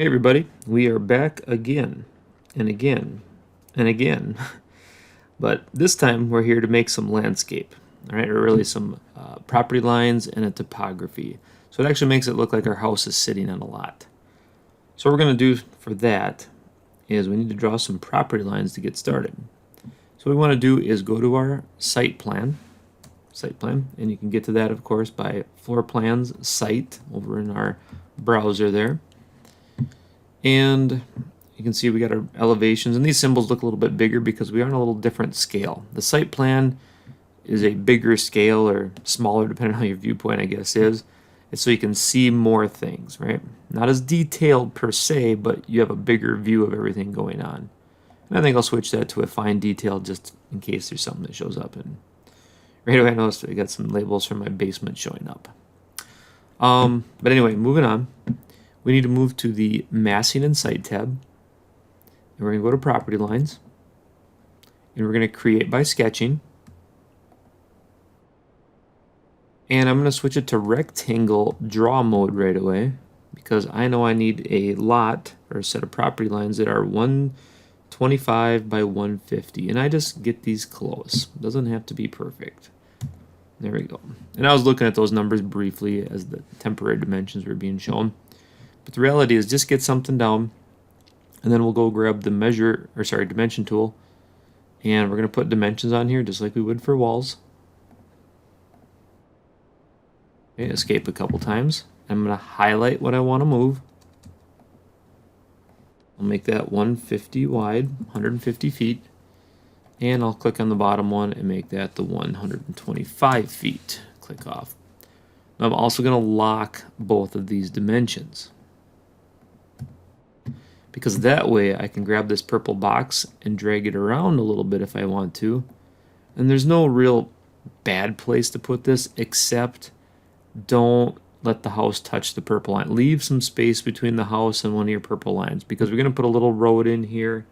Hey everybody, we are back again and again and again, but this time we're here to make some landscape, all right, or really some property lines and a topography. So it actually makes it look like our house is sitting on a lot. So what we're going to do for that is we need to draw some property lines to get started. So what we want to do is go to our site plan, and you can get to that, of course, by floor plans site over in our browser there. And you can see we got our elevations, and these symbols look a little bit bigger because we are on a little different scale. The site plan is a bigger scale, or smaller depending on how your viewpoint, I guess, is. It's so you can see more things, right? Not as detailed per se, but you have a bigger view of everything going on. And I think I'll switch that to a fine detail just in case there's something that shows up. And right away I noticed I got some labels from my basement showing up. But anyway, moving on. We need to move to the Massing and Site tab. And we're going to go to Property Lines. And we're going to create by sketching. And I'm going to switch it to Rectangle Draw Mode right away, because I know I need a lot or a set of property lines that are 125 by 150. And I just get these close. It doesn't have to be perfect. There we go. And I was looking at those numbers briefly as the temporary dimensions were being shown. But the reality is just get something down, and then we'll go grab the dimension tool, and we're going to put dimensions on here just like we would for walls. Okay, escape a couple times. I'm going to highlight what I want to move. I'll make that 150 wide, 150 feet, and I'll click on the bottom one and make that the 125 feet. Click off. Now I'm also going to lock both of these dimensions, because that way I can grab this purple box and drag it around a little bit if I want to. And there's no real bad place to put this, except don't let the house touch the purple line. Leave some space between the house and one of your purple lines, because we're going to put a little road in here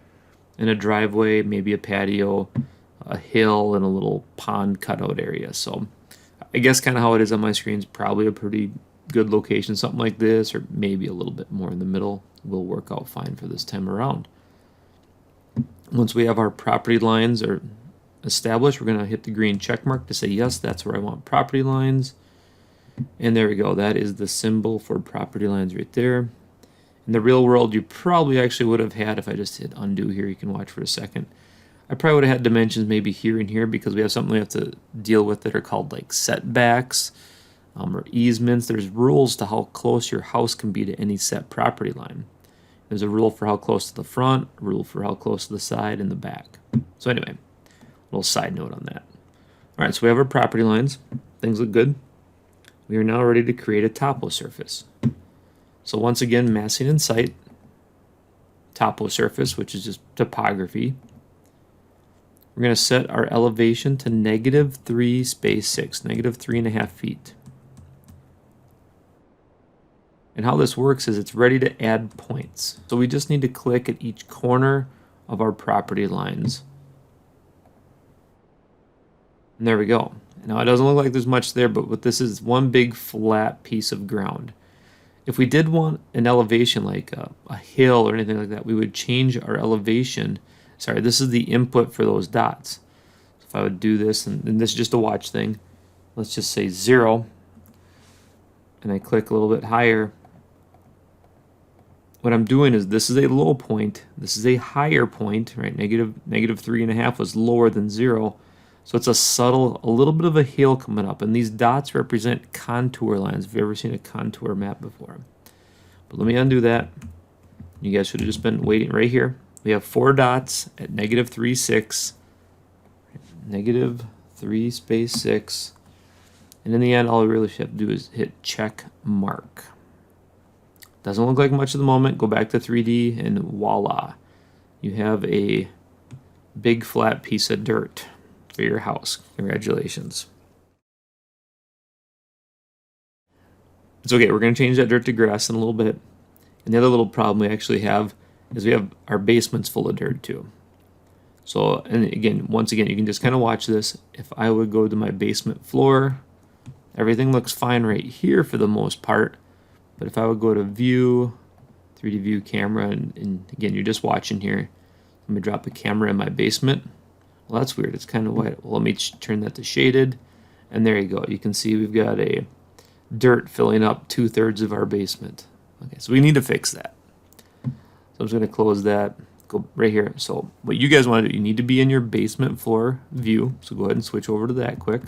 and a driveway, maybe a patio, a hill, and a little pond cutout area. So I guess kind of how it is on my screen is probably a pretty good location. Something like this, or maybe a little bit more in the middle, will work out fine for this time around. Once we have our property lines are established, we're going to hit the green check mark to say yes, that's where I want property lines. And there we go. That is the symbol for property lines right there. In the real world, you probably actually would have had, if I just hit undo here, you can watch for a second, I probably would have had dimensions maybe here and here, because we have something we have to deal with that are called like setbacks or easements. There's rules to how close your house can be to any set property line. There's a rule for how close to the front, a rule for how close to the side and the back. So anyway, a little side note on that. All right, so we have our property lines. Things look good. We are now ready to create a topo surface. So once again, Massing and Site, topo surface, which is just topography. We're going to set our elevation to -3 space 6, -3.5 feet. And how this works is it's ready to add points. So we just need to click at each corner of our property lines. And there we go. Now it doesn't look like there's much there, but what this is one big flat piece of ground. If we did want an elevation like a hill or anything like that, we would change our elevation. Sorry, this is the input for those dots. So if I would do this, and this is just a watch thing, let's just say 0, and I click a little bit higher. What I'm doing is this is a low point, this is a higher point, right? -3.5 was lower than 0. So it's a little bit of a hill coming up, and these dots represent contour lines. If you've ever seen a contour map before. But let me undo that. You guys should have just been waiting right here. We have 4 dots at -3 6, -3 space 6, and in the end, all we really have to do is hit check mark. Doesn't look like much at the moment. Go back to 3D, and voila, you have a big flat piece of dirt for your house. Congratulations. It's okay, we're going to change that dirt to grass in a little bit. And the other little problem we actually have is we have our basements full of dirt too. So, and again, once again, you can just kind of watch this. If I would go to my basement floor, everything looks fine right here for the most part. But if I would go to view, 3D view camera, and again, you're just watching here. Let me drop the camera in my basement. Well, that's weird. It's kind of white. Well, let me turn that to shaded, and there you go. You can see we've got a dirt filling up 2/3 of our basement. Okay, so we need to fix that. So I'm just going to close that. Go right here. So what you guys want to do, you need to be in your basement floor view. So go ahead and switch over to that quick.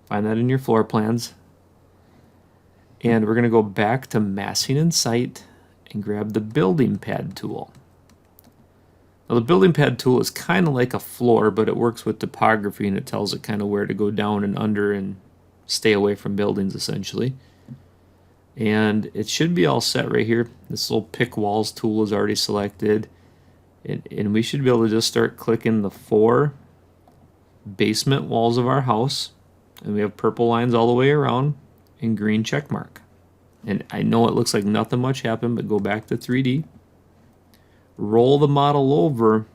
Find that in your floor plans. And we're going to go back to massing and site and grab the building pad tool. Now the building pad tool is kind of like a floor, but it works with topography and it tells it kind of where to go down and under and stay away from buildings essentially. And it should be all set right here. This little pick walls tool is already selected. And we should be able to just start clicking the 4 basement walls of our house. And we have purple lines all the way around and green check mark. And I know it looks like nothing much happened, but go back to 3D. Roll the model over,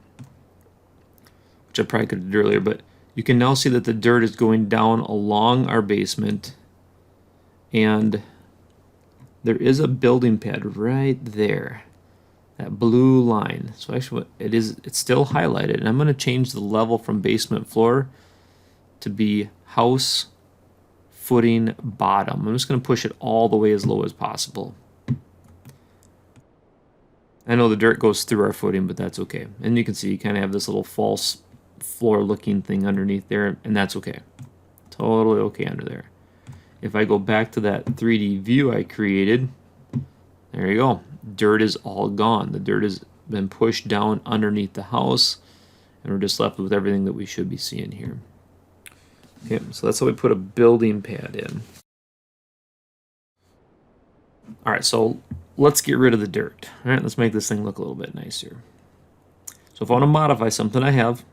which I probably could have did earlier, but you can now see that the dirt is going down along our basement. And there is a building pad right there. That blue line. So actually it's still highlighted, and I'm going to change the level from basement floor to be house footing bottom. I'm just going to push it all the way as low as possible. I know the dirt goes through our footing, but that's okay. And you can see you kind of have this little false floor looking thing underneath there, and that's okay. Totally okay under there. If I go back to that 3D view I created, there you go. Dirt is all gone. The dirt has been pushed down underneath the house, and we're just left with everything that we should be seeing here. Okay, so that's how we put a building pad in. All right, so let's get rid of the dirt. All right, let's make this thing look a little bit nicer. So if I want to modify something I have,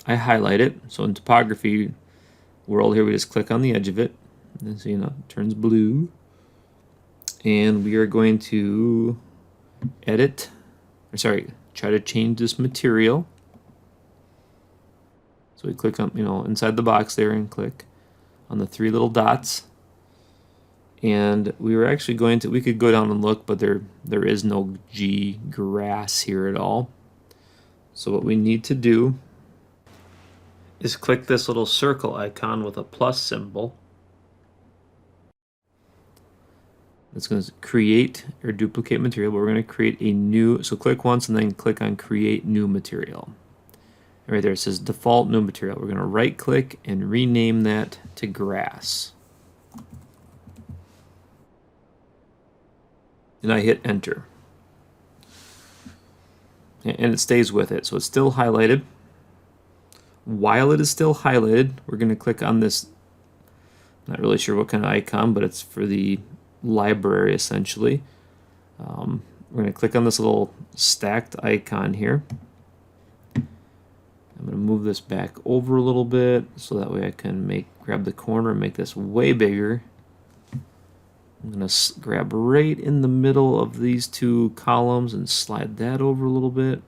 I highlight it. So in Topography world here, we just click on the edge of it. And so, you know, it turns blue. And we are going to try to change this material. So we click on, inside the box there and click on the 3 little dots. And we were actually we could go down and look, but there is no grass here at all. So what we need to do is click this little circle icon with a plus symbol. It's going to create or duplicate material, but we're going to create a new, so click once and then click on create new material. Right there it says default new material. We're going to right click and rename that to grass. And I hit enter. And it stays with it, so it's still highlighted. While it is still highlighted, we're going to click on this, not really sure what kind of icon, but it's for the library essentially. We're going to click on this little stacked icon here. I'm going to move this back over a little bit so that way I can grab the corner and make this way bigger. I'm going to grab right in the middle of these 2 columns and slide that over a little bit.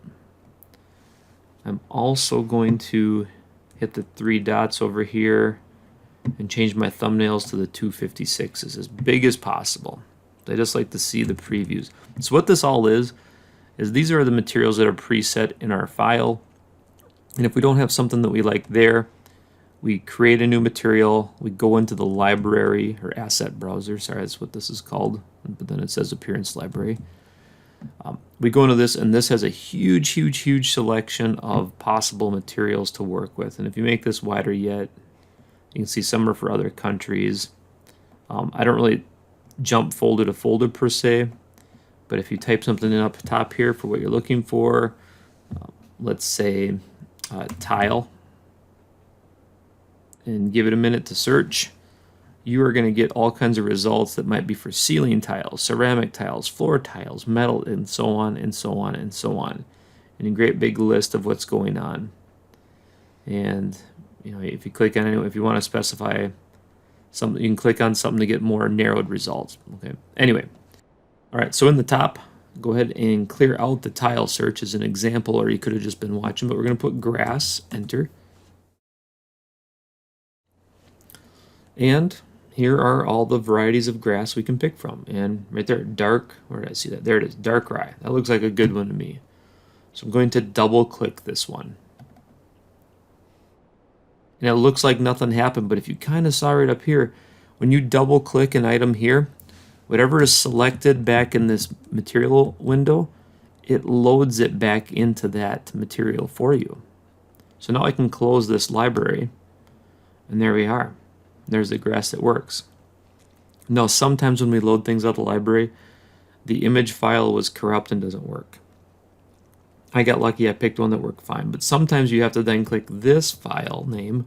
I'm also going to hit the 3 dots over here and change my thumbnails to the 256s as big as possible. I just like to see the previews. So what this all is these are the materials that are preset in our file. And if we don't have something that we like there, we create a new material, we go into the library or asset browser, sorry, that's what this is called, but then it says appearance library. We go into this, and this has a huge selection of possible materials to work with. And if you make this wider yet, you can see some are for other countries. I don't really jump folder to folder per se, but if you type something in up top here for what you're looking for, let's say tile, and give it a minute to search, you are going to get all kinds of results that might be for ceiling tiles, ceramic tiles, floor tiles, metal, and so on and so on and so on. And a great big list of what's going on. And if you click on it, if you want to specify something, you can click on something to get more narrowed results. Okay. Anyway, all right. So in the top, go ahead and clear out the tile search as an example, or you could have just been watching. But we're going to put grass. Enter. And here are all the varieties of grass we can pick from. And right there, dark, where did I see that? There it is, dark rye. That looks like a good one to me. So I'm going to double click this one. And it looks like nothing happened, but if you kind of saw right up here, when you double click an item here, whatever is selected back in this material window, it loads it back into that material for you. So now I can close this library, and there we are. There's the grass that works. Now sometimes when we load things out of the library, the image file was corrupt and doesn't work. I got lucky, I picked one that worked fine, but sometimes you have to then click this file name,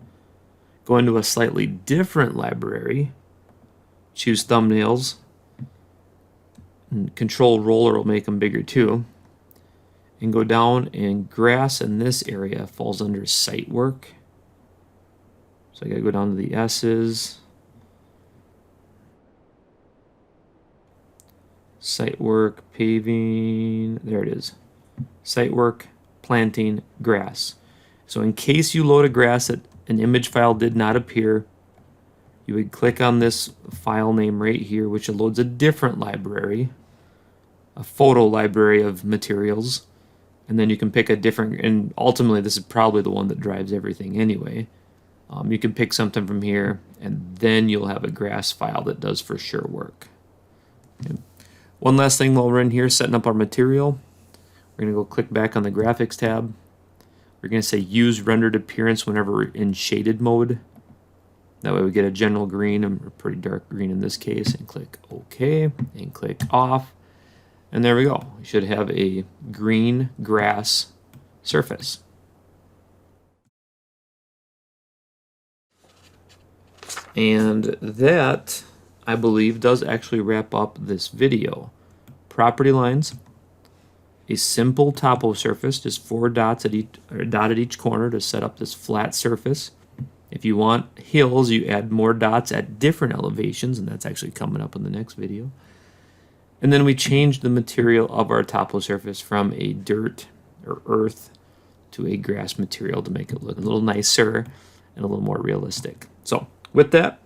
go into a slightly different library, choose thumbnails, and control roller will make them bigger too, and go down, and grass in this area falls under site work. So I gotta go down to the S's, site work, paving, there it is. Site work, planting, grass. So in case you load a grass that an image file did not appear, you would click on this file name right here, which loads a different library, a photo library of materials, and then you can pick a different, and ultimately this is probably the one that drives everything anyway. You can pick something from here, and then you'll have a grass file that does for sure work. Okay. One last thing while we're in here setting up our material, we're going to go click back on the graphics tab. We're going to say use rendered appearance whenever we're in shaded mode. That way we get a general green, and a pretty dark green in this case, and click OK, and click off. And there we go. We should have a green grass surface. And that, I believe, does actually wrap up this video. Property lines, a simple topo surface, just 4 dots at each, or a dot at each corner to set up this flat surface. If you want hills, you add more dots at different elevations, and that's actually coming up in the next video. And then we changed the material of our topo surface from a dirt or earth to a grass material to make it look a little nicer and a little more realistic. So with that,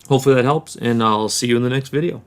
hopefully that helps, and I'll see you in the next video.